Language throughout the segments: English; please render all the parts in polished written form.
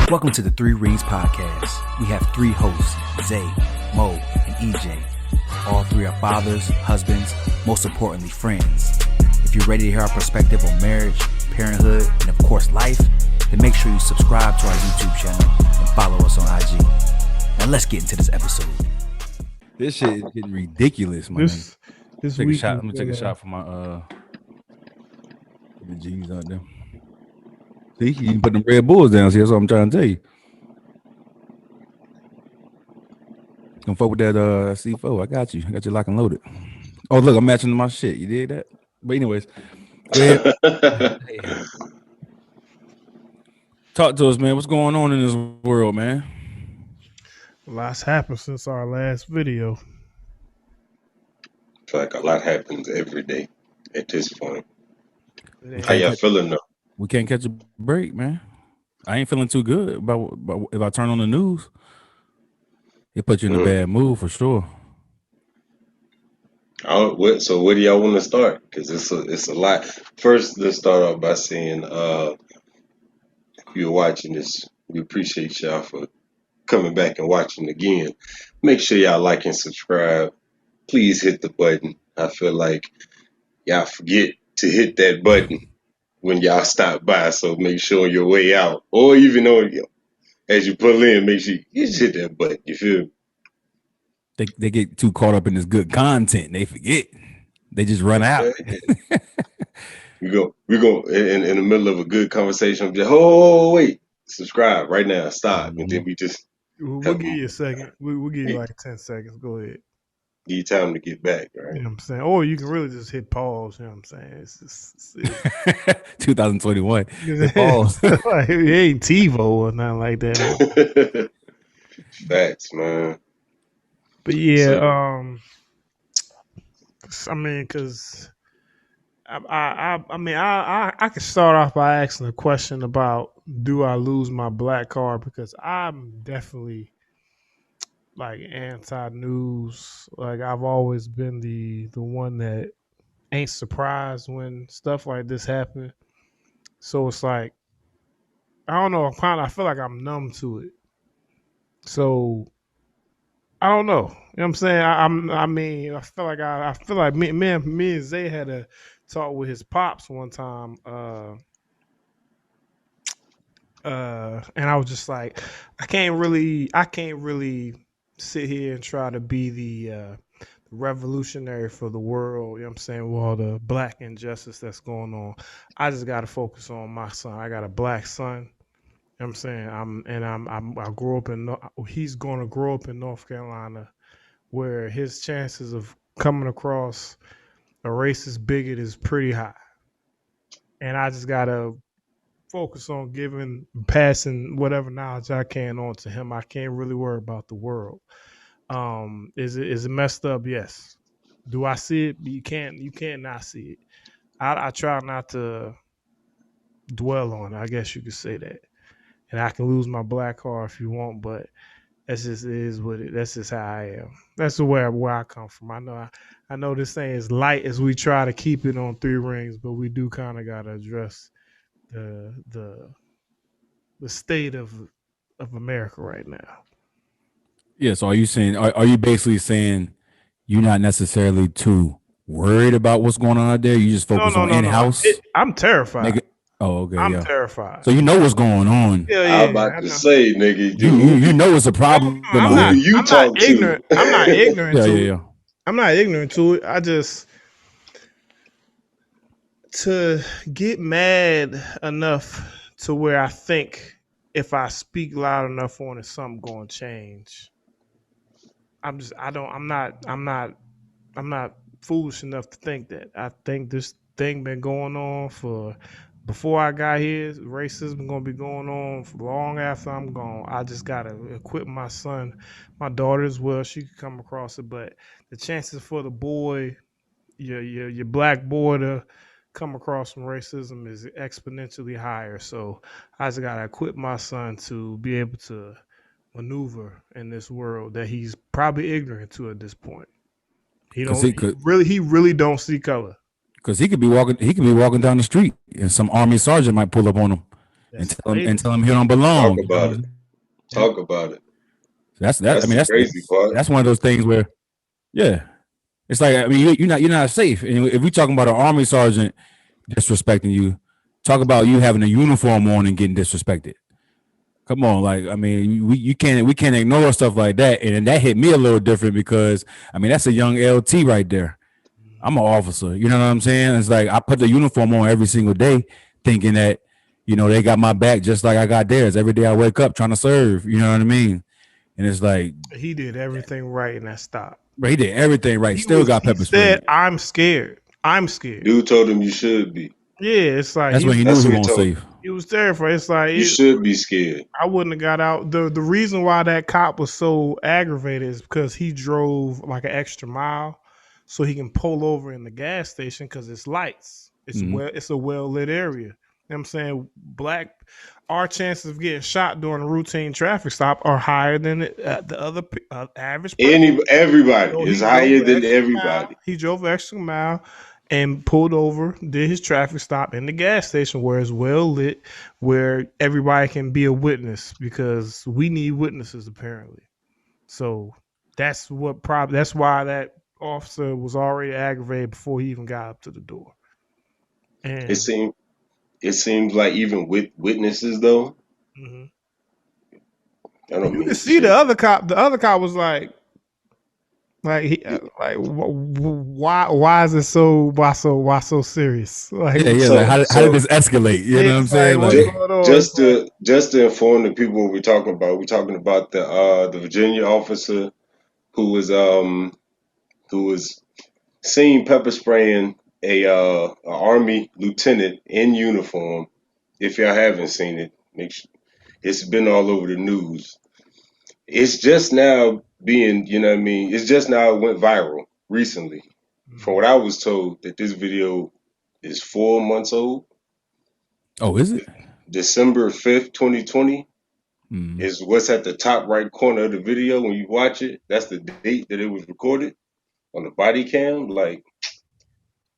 Welcome to the Ringz Podcast. We have three hosts, Zay, Mo, and EJ. All three are fathers, husbands, most importantly, friends. If you're ready to hear our perspective on marriage, parenthood, and of course life, then make sure you subscribe to our YouTube channel and follow us on IG. Now let's get into this episode. This shit is getting ridiculous, man. This Take a week, shot. Let me take a shot for my the G's out there. See, you can put them Red Bulls down. See, that's what I'm trying to tell you. Come fuck with that C4. I got you. I got you lock and loaded. Oh, look, I'm matching my shit. You did that? But anyways, go ahead. Talk to us, man. What's going on in this world, man? Lots happened since our last video. I feel like a lot happens every day at this point. How y'all feeling though? We can't catch a break, man. I ain't feeling too good about if I turn on the news. It puts you in a bad mood for sure. So where do y'all want to start? Because it's a lot. First, let's start off by saying, if you're watching this, we appreciate y'all for coming back and watching again. Make sure y'all like and subscribe. Please hit the button. I feel like y'all forget to hit that button when y'all stop by. So make sure on your way out, or even on as you pull in, make sure you just hit that button. You feel me? They get too caught up in this good content. They forget. They just run out. We go in the middle of a good conversation. Just, oh wait, subscribe right now. Stop, and then we just. We'll give you a second. We'll give you like 10 seconds. Go ahead. Give you time to get back, right? You know what I'm saying? Or you can really just hit pause. You know what I'm saying? It's 2021. Pause. Like, it ain't TiVo or nothing like that. Facts, man. But yeah, I mean, because I could start off by asking a question about, do I lose my black card? Because I'm definitely like anti-news. Like, I've always been the one that ain't surprised when stuff like this happen. So it's like, I don't know. I feel like I'm numb to it. So I don't know. You know what I'm saying? I feel like me and Zay had a talk with his pops one time. And I was just like, I can't really sit here and try to be the revolutionary for the world, you know what I'm saying, with all the black injustice that's going on. I just got to focus on my son. I got a black son, you know what I'm saying. I grew up he's going to grow up in North Carolina, where his chances of coming across a racist bigot is pretty high. And I just got to focus on passing whatever knowledge I can on to him. I can't really worry about the world. Is it messed up? Yes. Do I see it? You can't not see it. I try not to dwell on it. I guess you could say that. And I can lose my black card if you want, but that's just is what it. That's just how I am. That's the where I come from. I know this thing is light as we try to keep it on Three Rings, but we do kind of gotta address the state of America right now. Yeah, so are you saying, are you basically saying you're not necessarily too worried about what's going on out there? You just focus on in-house? I'm terrified. Okay, I'm terrified. So you know what's going on. Yeah, I was about to say, nigga. You know it's a problem. I'm not ignorant. I'm not ignorant to it. Yeah. I'm not ignorant to it. I just, to get mad enough to where I think if I speak loud enough on it, something going to change. I'm not foolish enough to think that. I think this thing been going on for before I got here. Racism going to be going on for long after I'm gone. I just got to equip my son, my daughter as well. She could come across it, but the chances for the boy, your black boy, to come across some racism is exponentially higher. So I just got to equip my son to be able to maneuver in this world that he's probably ignorant to at this point. He really don't see color. Because he could be walking down the street and some army sergeant might pull up on him That's and tell him he don't belong. Talk about it. Talk about it. That's I mean, that's crazy part. That's one of those things where, yeah, it's like, I mean, you're not safe. And if we talking about an army sergeant disrespecting you, talk about you having a uniform on and getting disrespected. Come on, like, I mean, we can't ignore stuff like that. And that hit me a little different because, I mean, that's a young LT right there. I'm an officer, you know what I'm saying? It's like I put the uniform on every single day, thinking that, you know, they got my back just like I got theirs. Every day I wake up trying to serve, you know what I mean? And it's like he did everything right in that stop. But he did everything right. Still got pepper spray. He said, "I'm scared. I'm scared." Dude told him you should be. Yeah, it's like that's when he knew he wasn't safe. He was terrified. It's like you should be scared. I wouldn't have got out. The reason why that cop was so aggravated is because he drove like an extra mile so he can pull over in the gas station because it's lights. It's it's a well lit area. You know what I'm saying? Our chances of getting shot during a routine traffic stop are higher than the other average person. Everybody is higher than everybody. Mile. He drove an extra mile and pulled over, did his traffic stop in the gas station where it's well lit, where everybody can be a witness because we need witnesses apparently. So that's why that officer was already aggravated before he even got up to the door. And it seems like even with witnesses though. Mm-hmm. I don't you can see the other cop. The other cop was like why is it so serious? Like, like how did this escalate? You know what I'm saying? Just to inform the people what we're talking about the Virginia officer who was seen pepper spraying a Army lieutenant in uniform. If y'all haven't seen it, make sure it's been all over the news. It's just now being, you know what I mean? It's just now it went viral recently. From what I was told, that this video is 4 months old. Oh, is it? December 5th, 2020 is what's at the top right corner of the video when you watch it. That's the date that it was recorded on the body cam. Like,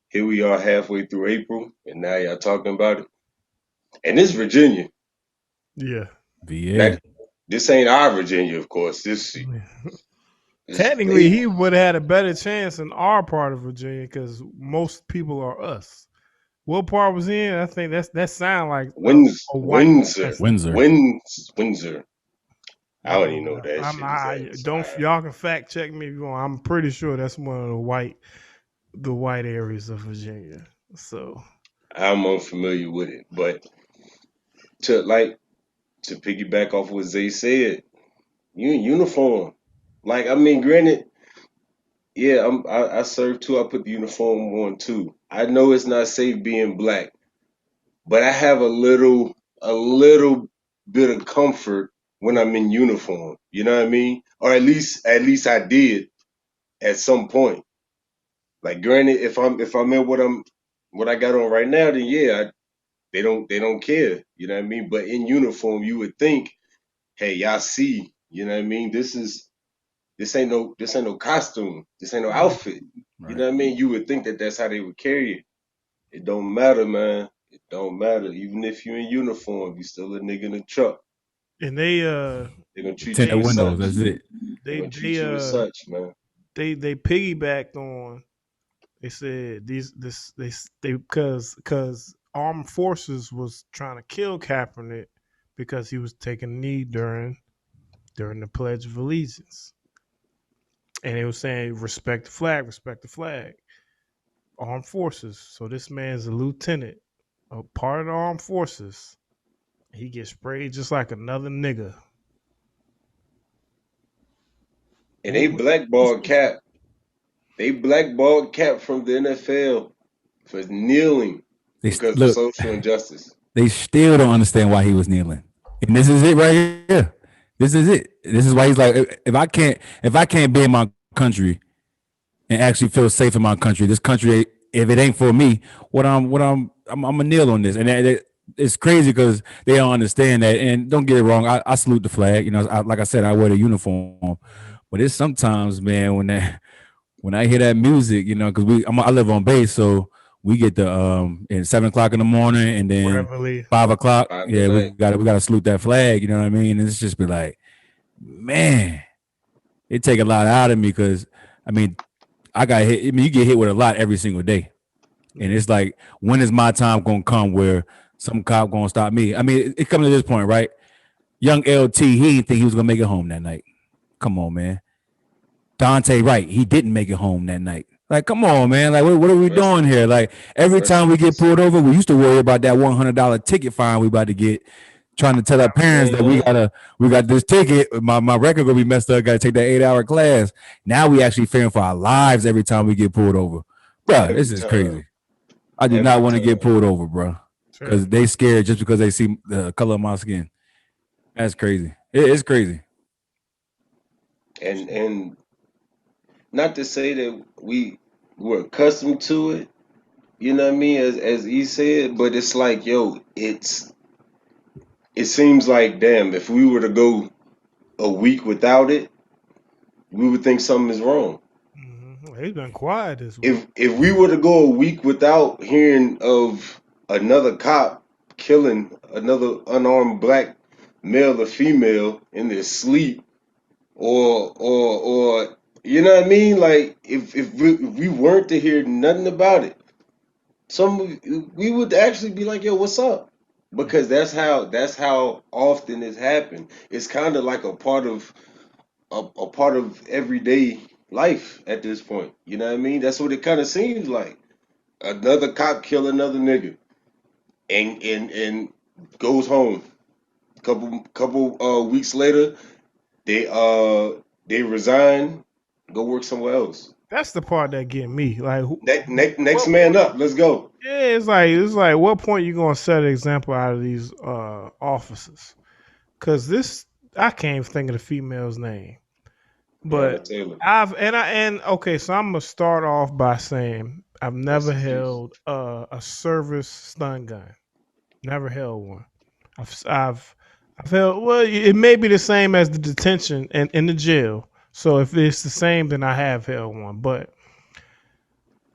here we are halfway through April, and now y'all talking about it. And this Virginia. Yeah. VA. This ain't our Virginia, of course. Technically, he would have had a better chance in our part of Virginia because most people are us. What part was he in? I think that sound like Windsor. I don't even know that. Y'all can fact check me if you want. I'm pretty sure that's one of the white areas of Virginia. So I'm unfamiliar with it, but to piggyback off what Zay said, you in uniform. Like, I mean, granted, yeah, I serve too. I put the uniform on too. I know it's not safe being black, but I have a little bit of comfort when I'm in uniform. You know what I mean? Or at least I did at some point. Like, granted, if I'm in what I got on right now, then yeah, they don't care. You know what I mean? But in uniform, you would think, hey, y'all see, you know what I mean? This ain't no costume. This ain't no outfit. Right. You know what I mean? You would think that that's how they would carry it. It don't matter, man. It don't matter. Even if you're in uniform, you still a nigga in the truck. And they're gonna treat you as windows. Such. That's it. They're gonna treat you as such, man. They piggybacked on. They said because armed forces was trying to kill Kaepernick because he was taking a knee during the Pledge of Allegiance. And they were saying, respect the flag, respect the flag. Armed forces. So this man's a lieutenant, a part of the armed forces. He gets sprayed just like another nigga. And they blackballed Cap. They blackballed Cap from the NFL for kneeling because of social injustice. They still don't understand why he was kneeling. And this is it right here. This is it. This is why he's like, if I can't be in my country and actually feel safe in my country, this country, if it ain't for me, I'm gonna kneel on this. And it's crazy because they don't understand that. And don't get it wrong, I salute the flag. You know, like I said, I wear the uniform. But it's sometimes, man, when I hear that music, you know, because I live on base, so we get the at 7 o'clock in the morning, and then Reveille. 5 o'clock. 5 Yeah, we tonight. gotta salute that flag. You know what I mean? And it's just be like, man, it take a lot out of me because I mean, I got hit. I mean, you get hit with a lot every single day, and it's like, when is my time gonna come where some cop gonna stop me? I mean, it comes to this point, right? Young LT, he didn't think he was gonna make it home that night. Come on, man. Dante Wright, he didn't make it home that night. Like, come on, man. Like, what are we Rest, doing here? Like, every rest time in we get peace. pulled over, we used to worry about that $100 ticket fine we about to get, trying to tell our parents that Man, we got this ticket. My record gonna be messed up. Got to take that 8 hour class. Now we actually fearing for our lives every time we get pulled over, bro. every This is time, crazy. I do not every want to get time. pulled over, bro, Sure. because they scared just because they see the color of my skin. That's crazy. It's crazy. And not to say that we're accustomed to it, you know what I mean, as he said, but it's like, yo, it seems like, damn, if we were to go a week without it, we would think something is wrong. He's been quiet this week. If we were to go a week without hearing of another cop killing another unarmed black male or female in their sleep, or you know what I mean, like if we weren't to hear nothing about it, some we would actually be like, yo, what's up? Because that's how often it's happened. It's kind of like a part of everyday life at this point. You know what I mean? That's what it kind of seems like. Another cop kill another nigga and goes home. Couple weeks later, they resign, go work somewhere else. That's the part that get me. Like, Next what man point? up. Let's go. Yeah, it's like what point you gonna set an example out of these officers? Because this, I can't even think of the female's name. Breonna But Taylor. okay, so I'm gonna start off by saying I've Rest never in peace. held a service stun gun. Never held one. I've held, well. It may be the same as the detention and in the jail. So if it's the same, then I have held one. But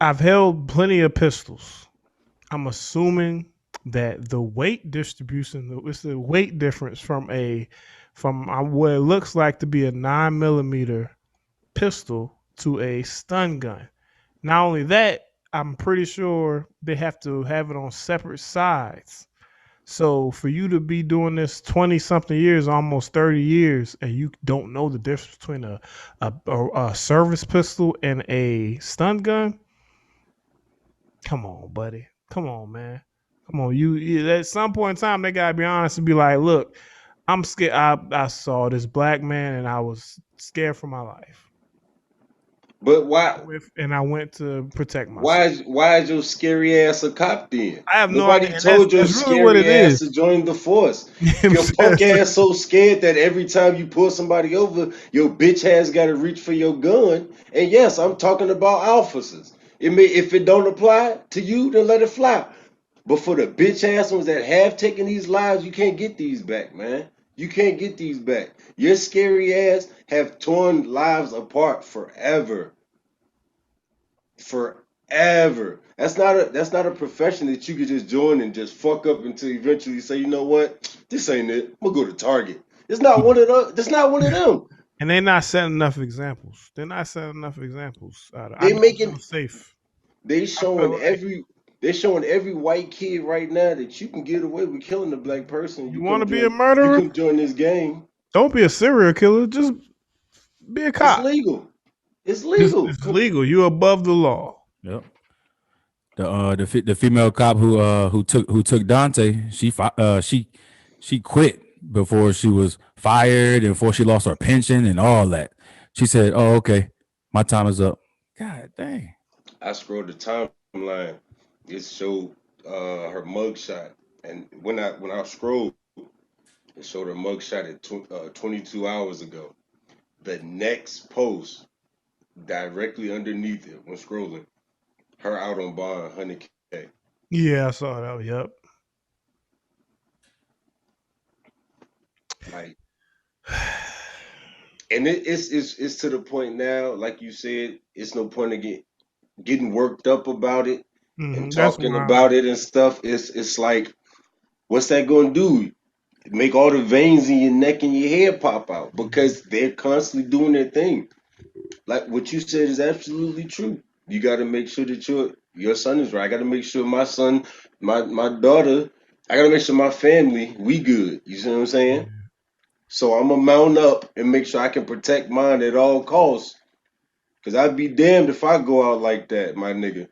I've held plenty of pistols. I'm assuming that the weight distribution, it's the weight difference from what it looks like to be a 9 millimeter pistol to a stun gun. Not only that, I'm pretty sure they have to have it on separate sides. So for you to be doing this 20 something years, almost 30 years, and you don't know the difference between a service pistol and a stun gun, come on, buddy. Come on, man. Come on. At some point in time, they gotta be honest and be like, look, I'm scared. I saw this black man and I was scared for my life. But why And I went to protect why myself. is why is your scary ass a cop then? I have no Nobody idea, and that's told your that's really what it scary ass is. to join the force. You know what I'm Your punk saying? ass so scared that every time you pull somebody over, your bitch ass got to reach for your gun. And yes, I'm talking about officers. If it don't apply to you, then let it fly. But for the bitch ass ones that have taken these lives, you can't get these back, man. You can't get these back. Your scary ass have torn lives apart forever. Forever. That's not a profession that you could just join and just fuck up until eventually say, you know what, this ain't it. I'm gonna go to Target. It's not one of them. That's not one of them. And they're not setting enough examples. They're not setting enough examples. I They don't making feel safe. they I feel showing like every white kid right now that you can get away with killing a black person. you want to be a murderer, You come join this game. don't be a serial killer. Just be a It's cop. legal. It's legal. It's legal. You're above the law. Yep. The female cop who took Dante, she quit before she was fired and before she lost her pension and all that. She said, "Oh, okay, my time is up." God dang. I scrolled the timeline. It showed her mugshot, and when I scrolled, it showed her mugshot at 22 hours ago. The next post, directly underneath it, when scrolling, her out on bond, 100K. Yeah, I saw that. Yep. Like, and it's to the point now, like you said, it's no point of getting worked up about it. and That's talking why. about it and stuff, it's like, what's that gonna do? Make all the veins in your neck and your hair pop out because they're constantly doing their thing. Like what you said is absolutely true. You got to make sure that your son is right. I got to make sure my son, my daughter, I got to make sure my family, we good. You see what I'm saying? So I'm gonna mount up and make sure I can protect mine at all costs. Cause I'd be damned if I go out like that, my nigga.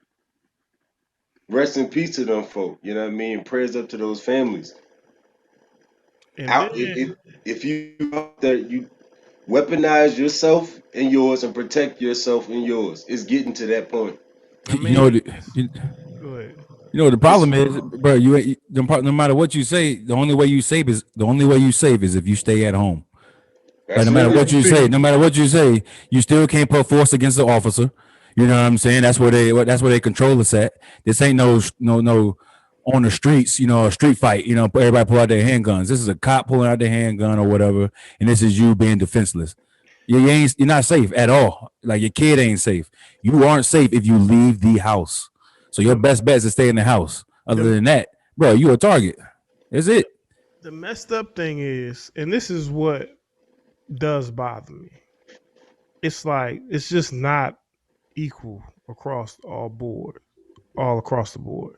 Rest in peace to them folk. You know what I mean? Prayers up to those families. And Out then if you out there, you weaponize yourself and yours and protect yourself and yours. It's getting to that point. I You know, mean, go ahead. you know what the It's problem is, bro. No matter what you say, the only way you save is if you stay at home. Like that's no matter it. what you say, you still can't put force against the officer. You know what I'm saying? That's where they control us at. This ain't no on the streets, a street fight. Everybody pull out their handguns. This is a cop pulling out their handgun or whatever, and this is you being defenseless. You're not safe at all. Like your kid ain't safe. You aren't safe if you leave the house. So your best bet is to stay in the house. Other than that, bro, you a target. That's it. The messed up thing is, and this is what does bother me. It's like it's just not equal across all across the board.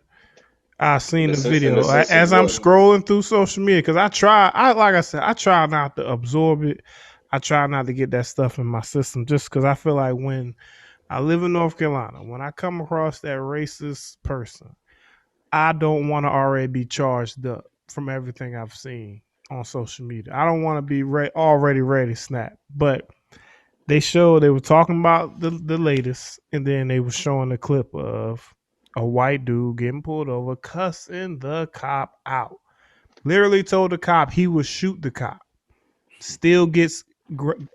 I seen the video as I'm scrolling through social media because like I said, I try not to absorb it. I try not to get that stuff in my system just because I feel like when I live in North Carolina, when I come across that racist person, I don't want to already be charged up from everything I've seen on social media. I don't want to be already ready to snap. But they were talking about the latest, and then they were showing a clip of a white dude getting pulled over, cussing the cop out. Literally told the cop he would shoot the cop. Still gets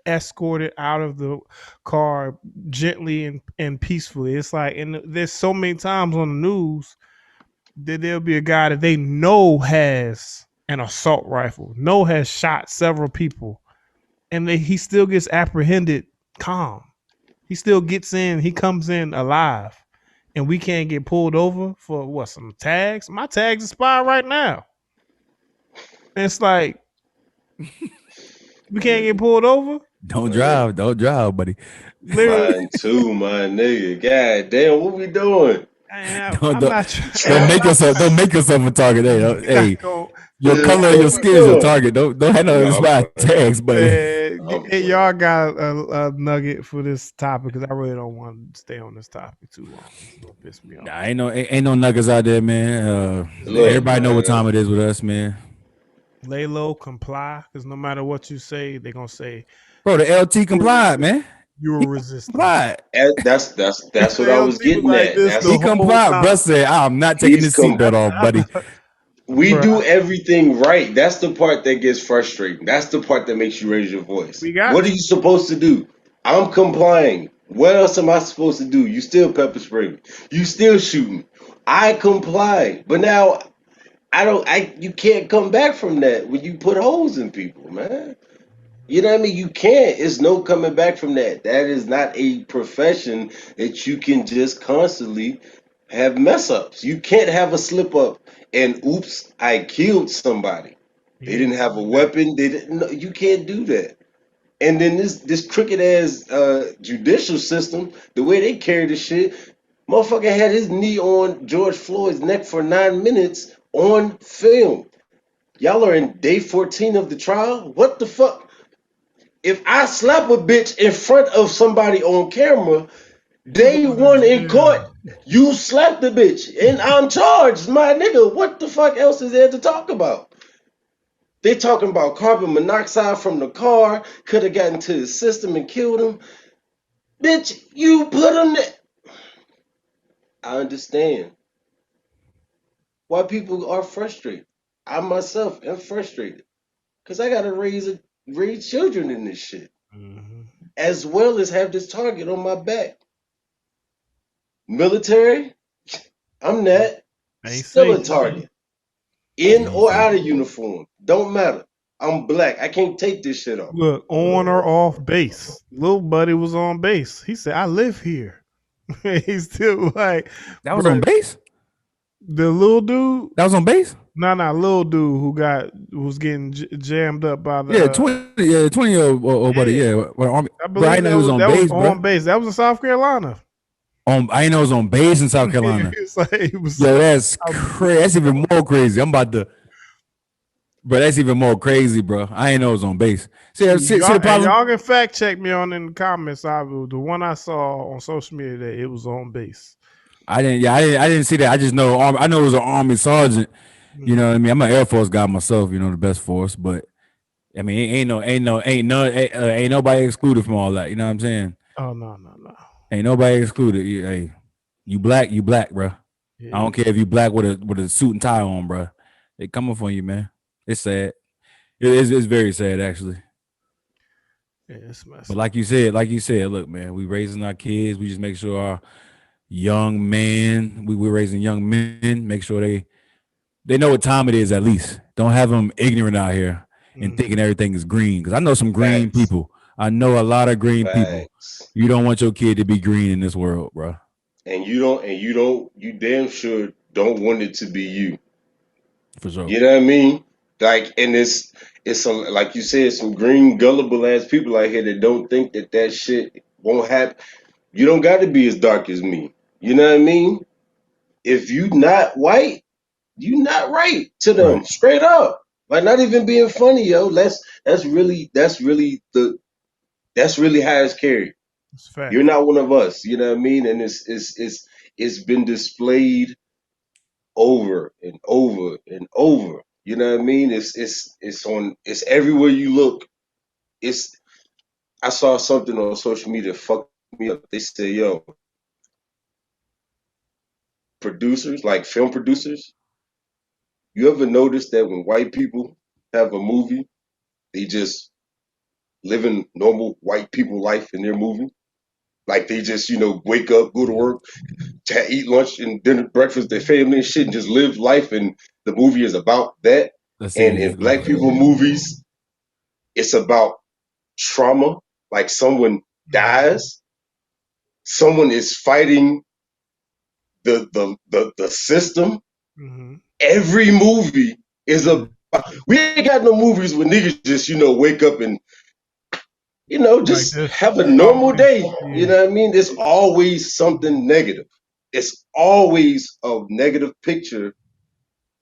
escorted out of the car gently and peacefully. It's like, and there's so many times on the news that there'll be a guy that they know has an assault rifle, has shot several people, and he still gets apprehended calm. He still gets in, he comes in alive, and we can't get pulled over for what, some tags? My tags expire right now. And it's like, we can't get pulled over? Don't drive, buddy. Literally. Mine too, my nigga. God damn, what we doing? Don't make yourself a target. Hey, your color of your skin is a target. Don't have no expired tags, buddy. Y'all got a nugget for this topic because I really don't want to stay on this topic too long. Don't piss me off. Nah, ain't no nuggets out there, man. Everybody know what time it is with us, man. Lay low, comply, because no matter what you say, they're gonna say, bro, the LT complied, man. You were resistant. That's what I was getting at. He complied. Bro said, I'm not taking this seatbelt off, buddy. We do everything right. That's the part that gets frustrating. That's the part that makes you raise your voice. What are you supposed to do? I'm complying. What else am I supposed to do? You still pepper spray me. You still shooting. I comply. But now you can't come back from that when you put holes in people, man. You know what I mean? You can't. It's no coming back from that. That is not a profession that you can just constantly have mess ups. You can't have a slip up and oops, I killed somebody. They didn't have a weapon. They didn't. No, you can't do that. And then this crooked ass judicial system, the way they carry the shit, motherfucker had his knee on George Floyd's neck for 9 minutes on film. Y'all are in day 14 of the trial. What the fuck? If I slap a bitch in front of somebody on camera, day 1 in court, you slapped the bitch and I'm charged, my nigga. What the fuck else is there to talk about? They talking about carbon monoxide from the car, could have gotten to his system and killed him. Bitch, you put him there. I understand why people are frustrated. I myself am frustrated because I got to raise children in this shit, as well as have this target on my back. Military, I'm not. Still a target. In or out of uniform. Don't matter. I'm black. I can't take this shit off. Look, on or off base. Little buddy was on base. He said, I live here. He's still like. That was on base? The little dude. That was on base. No, little dude who was getting jammed up by the 20-year-old buddy. Yeah, Army. I Bro, I believe didn't know he was on base, bro. on base. That was in South Carolina. I didn't know it was on base in South Carolina. It was Yo, that's crazy. That's even more crazy. I'm about to. Bro, that's even more crazy, bro. I didn't know it was on base. See the problem? Y'all can fact check me on in the comments. The one I saw on social media that it was on base. I didn't see that. I just know I know it was an Army sergeant. You know what I mean? I'm an Air Force guy myself. You know, the best force, but I mean, ain't nobody excluded from all that. You know what I'm saying? Oh no. Ain't nobody excluded. Hey, you black, bro. Yeah. I don't care if you black with a suit and tie on, bro. They coming for you, man. It's sad. It's very sad, actually. Yeah, it's messy. But like you said, look, man, we raising our kids. We just make sure our young men, we're raising young men. Make sure they know what time it is. At least don't have them ignorant out here and thinking everything is green. Because I know some green people. I know a lot of green people. You don't want your kid to be green in this world, bro. And you damn sure don't want it to be you. For sure. You know what I mean? Like, and it's like you said, some green gullible ass people out here that don't think that shit won't happen. You don't got to be as dark as me. You know what I mean? If you not white, you not right to them, right. Straight up. Like, not even being funny, yo. That's really how it's carried. You're not one of us. You know what I mean? And it's been displayed over and over and over. You know what I mean? It's everywhere you look. I saw something on social media fucked me up. They said, yo, producers, like film producers, you ever notice that when white people have a movie, they just living normal white people life in their movie? Like they just, wake up, go to work, eat lunch and dinner, breakfast, their family and shit, and just live life, and the movie is about that. And in black people movies, it's about trauma, like someone dies, someone is fighting the system. Mm-hmm. Every movie is we ain't got no movies where niggas just, wake up and just like have a normal day. Yeah. You know what I mean? There's always something negative. It's always a negative picture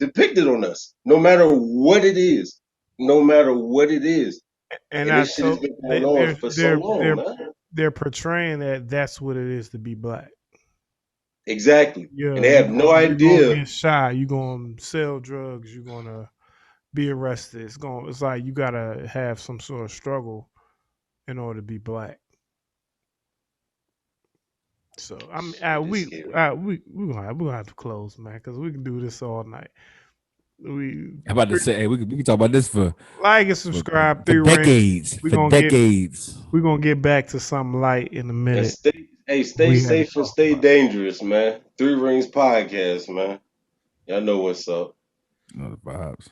depicted on us, no matter what it is. No matter what it is. And this shit has been going on for so long, man. They're portraying that's what it is to be black. Exactly. Yeah, and they have no idea. You're gonna get shot. You're going to sell drugs. You're going to be arrested. It's like you got to have some sort of struggle in order to be black. So we're gonna have to close, man, because we can do this all night. I'm about to say, we can talk about this for like and subscribe for decades. We're gonna get back to something light in a minute. Stay safe and stay dangerous, man. 3 Ringz Podcast, man. Y'all know what's up. Know the vibes.